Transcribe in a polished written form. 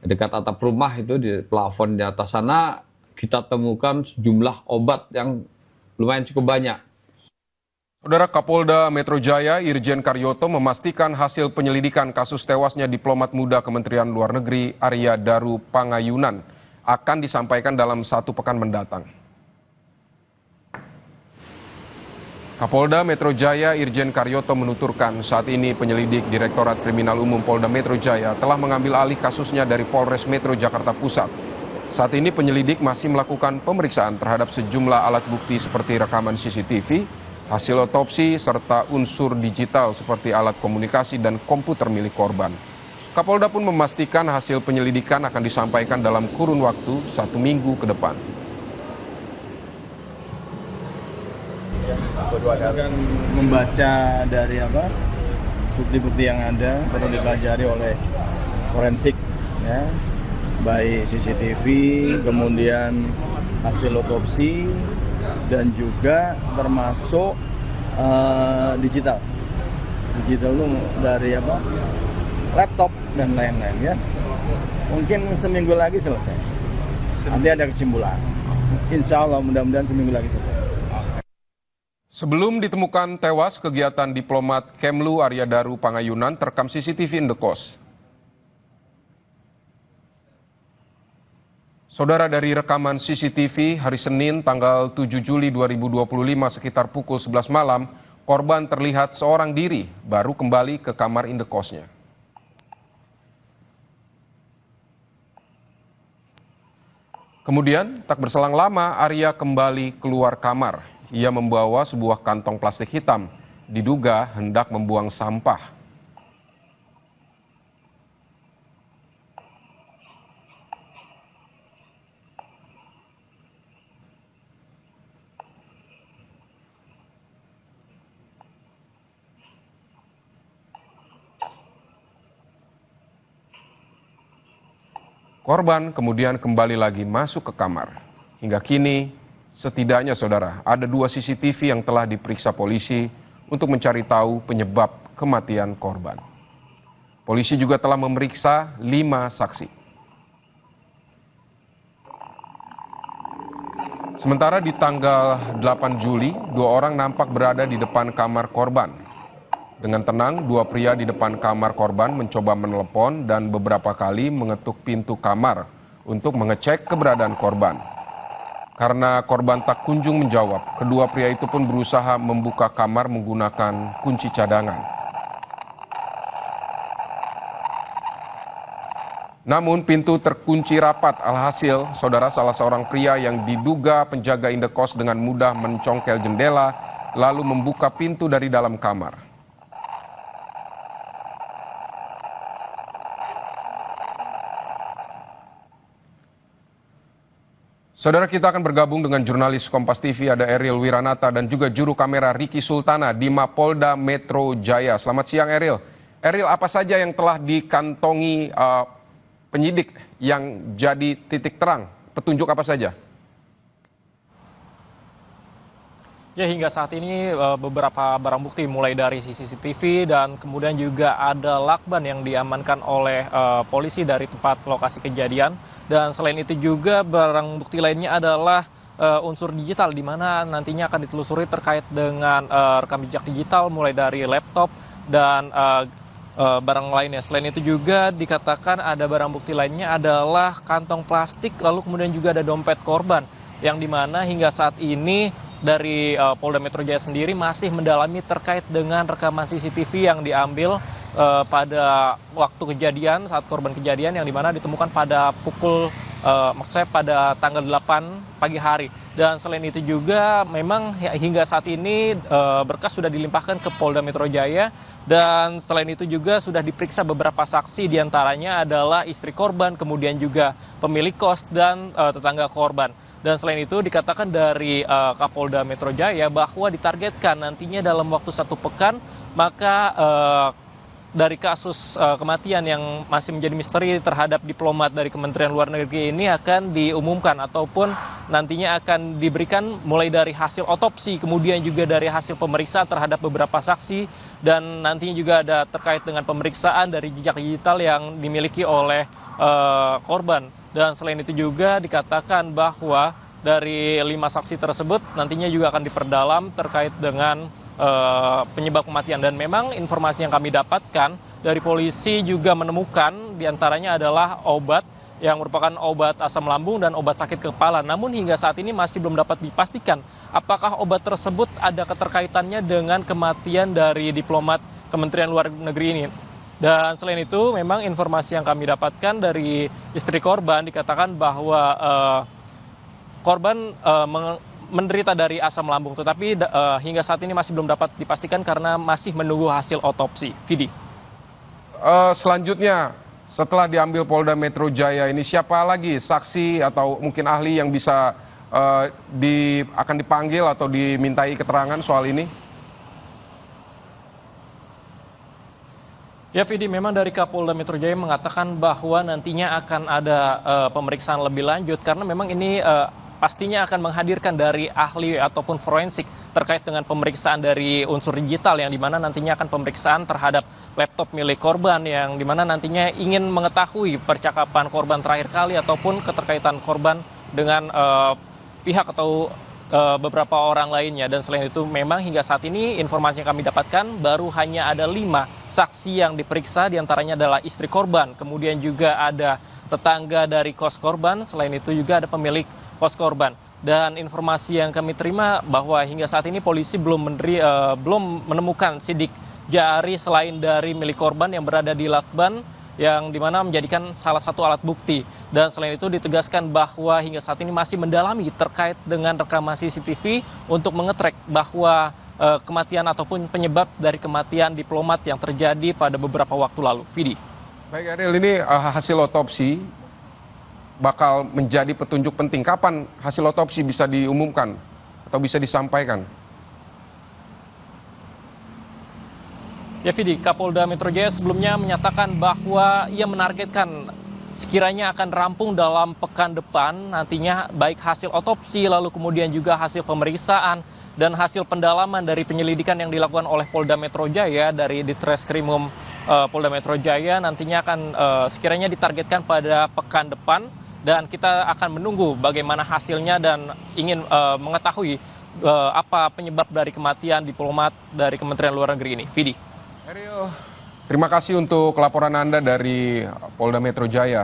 dekat atap rumah itu di plafon di atas sana kita temukan sejumlah obat yang lumayan cukup banyak. Saudara Kapolda Metro Jaya Irjen Karyoto memastikan hasil penyelidikan kasus tewasnya diplomat muda Kementerian Luar Negeri Arya Daru Pangayunan akan disampaikan dalam 1 pekan mendatang. Kapolda Metro Jaya Irjen Karyoto menuturkan saat ini penyelidik Direktorat Kriminal Umum Polda Metro Jaya telah mengambil alih kasusnya dari Polres Metro Jakarta Pusat. Saat ini penyelidik masih melakukan pemeriksaan terhadap sejumlah alat bukti seperti rekaman CCTV, hasil otopsi, serta unsur digital seperti alat komunikasi dan komputer milik korban. Kapolda pun memastikan hasil penyelidikan akan disampaikan dalam kurun waktu 1 minggu ke depan. Akan membaca dari bukti-bukti yang ada perlu dipelajari oleh forensik, ya, baik CCTV, kemudian hasil otopsi, dan juga termasuk digital itu dari laptop dan lain-lain, ya. Mungkin seminggu lagi selesai. Nanti ada kesimpulan. Insya Allah mudah-mudahan seminggu lagi selesai. Sebelum ditemukan tewas, kegiatan diplomat Kemlu Arya Daru Pangayunan terekam CCTV Indekos. Saudara, dari rekaman CCTV hari Senin tanggal 7 Juli 2025 sekitar pukul 11 malam, korban terlihat seorang diri baru kembali ke kamar indekosnya. Kemudian, tak berselang lama, Arya kembali keluar kamar. Ia membawa sebuah kantong plastik hitam, diduga hendak membuang sampah. Korban kemudian kembali lagi masuk ke kamar. Hingga kini, setidaknya saudara, ada 2 CCTV yang telah diperiksa polisi untuk mencari tahu penyebab kematian korban. Polisi juga telah memeriksa 5 saksi. Sementara di tanggal 8 Juli, 2 orang nampak berada di depan kamar korban. Dengan tenang, 2 pria di depan kamar korban mencoba menelepon dan beberapa kali mengetuk pintu kamar untuk mengecek keberadaan korban. Karena korban tak kunjung menjawab, kedua pria itu pun berusaha membuka kamar menggunakan kunci cadangan. Namun pintu terkunci rapat, alhasil saudara salah seorang pria yang diduga penjaga indekos dengan mudah mencongkel jendela lalu membuka pintu dari dalam kamar. Saudara, kita akan bergabung dengan jurnalis Kompas TV, ada Eril Wiranata dan juga juru kamera Ricky Sultana di Mapolda Metro Jaya. Selamat siang, Eril. Eril, apa saja yang telah dikantongi penyidik yang jadi titik terang? Petunjuk apa saja? Ya, hingga saat ini beberapa barang bukti mulai dari CCTV dan kemudian juga ada lakban yang diamankan oleh polisi dari tempat lokasi kejadian. Dan selain itu juga barang bukti lainnya adalah unsur digital di mana nantinya akan ditelusuri terkait dengan rekam jejak digital mulai dari laptop dan barang lainnya. Selain itu juga dikatakan ada barang bukti lainnya adalah kantong plastik lalu kemudian juga ada dompet korban yang dimana hingga saat ini dari Polda Metro Jaya sendiri masih mendalami terkait dengan rekaman CCTV yang diambil pada waktu kejadian, saat korban kejadian yang dimana ditemukan pada pada tanggal 8 pagi hari. Dan selain itu juga memang hingga saat ini berkas sudah dilimpahkan ke Polda Metro Jaya dan selain itu juga sudah diperiksa beberapa saksi diantaranya adalah istri korban, kemudian juga pemilik kos dan tetangga korban. Dan selain itu dikatakan dari Kapolda Metro Jaya bahwa ditargetkan nantinya dalam waktu 1 pekan maka dari kasus kematian yang masih menjadi misteri terhadap diplomat dari Kementerian Luar Negeri ini akan diumumkan ataupun nantinya akan diberikan mulai dari hasil otopsi, kemudian juga dari hasil pemeriksaan terhadap beberapa saksi dan nantinya juga ada terkait dengan pemeriksaan dari jejak digital yang dimiliki oleh korban. Dan selain itu juga dikatakan bahwa dari 5 saksi tersebut nantinya juga akan diperdalam terkait dengan penyebab kematian. Dan memang informasi yang kami dapatkan dari polisi juga menemukan diantaranya adalah obat yang merupakan obat asam lambung dan obat sakit kepala. Namun hingga saat ini masih belum dapat dipastikan apakah obat tersebut ada keterkaitannya dengan kematian dari diplomat Kementerian Luar Negeri ini. Dan selain itu memang informasi yang kami dapatkan dari istri korban dikatakan bahwa korban menderita dari asam lambung, tetapi hingga saat ini masih belum dapat dipastikan karena masih menunggu hasil otopsi. Vidi. Selanjutnya, setelah diambil Polda Metro Jaya ini, siapa lagi saksi atau mungkin ahli yang bisa akan dipanggil atau dimintai keterangan soal ini? Ya, Vidi, memang dari Kapolda Metro Jaya mengatakan bahwa nantinya akan ada pemeriksaan lebih lanjut karena memang ini pastinya akan menghadirkan dari ahli ataupun forensik terkait dengan pemeriksaan dari unsur digital yang dimana nantinya akan pemeriksaan terhadap laptop milik korban yang dimana nantinya ingin mengetahui percakapan korban terakhir kali ataupun keterkaitan korban dengan pihak atau beberapa orang lainnya. Dan selain itu memang hingga saat ini informasi yang kami dapatkan baru hanya ada 5 saksi yang diperiksa, diantaranya adalah istri korban, kemudian juga ada tetangga dari kos korban, selain itu juga ada pemilik kos korban. Dan informasi yang kami terima bahwa hingga saat ini polisi belum menemukan sidik jari selain dari milik korban yang berada di lakban yang dimana menjadikan salah satu alat bukti. Dan selain itu ditegaskan bahwa hingga saat ini masih mendalami terkait dengan rekaman CCTV untuk mengetrek bahwa kematian ataupun penyebab dari kematian diplomat yang terjadi pada beberapa waktu lalu. Vidi. Baik Ariel, ini hasil otopsi bakal menjadi petunjuk penting. Kapan hasil otopsi bisa diumumkan atau bisa disampaikan? Ya, Vidi, Kapolda Metro Jaya sebelumnya menyatakan bahwa ia menargetkan sekiranya akan rampung dalam pekan depan nantinya baik hasil otopsi lalu kemudian juga hasil pemeriksaan dan hasil pendalaman dari penyelidikan yang dilakukan oleh Polda Metro Jaya dari Ditreskrimum Polda Metro Jaya nantinya akan sekiranya ditargetkan pada pekan depan. Dan kita akan menunggu bagaimana hasilnya dan ingin mengetahui apa penyebab dari kematian diplomat dari Kementerian Luar Negeri ini. Vidi. Ariel, terima kasih untuk laporan Anda dari Polda Metro Jaya.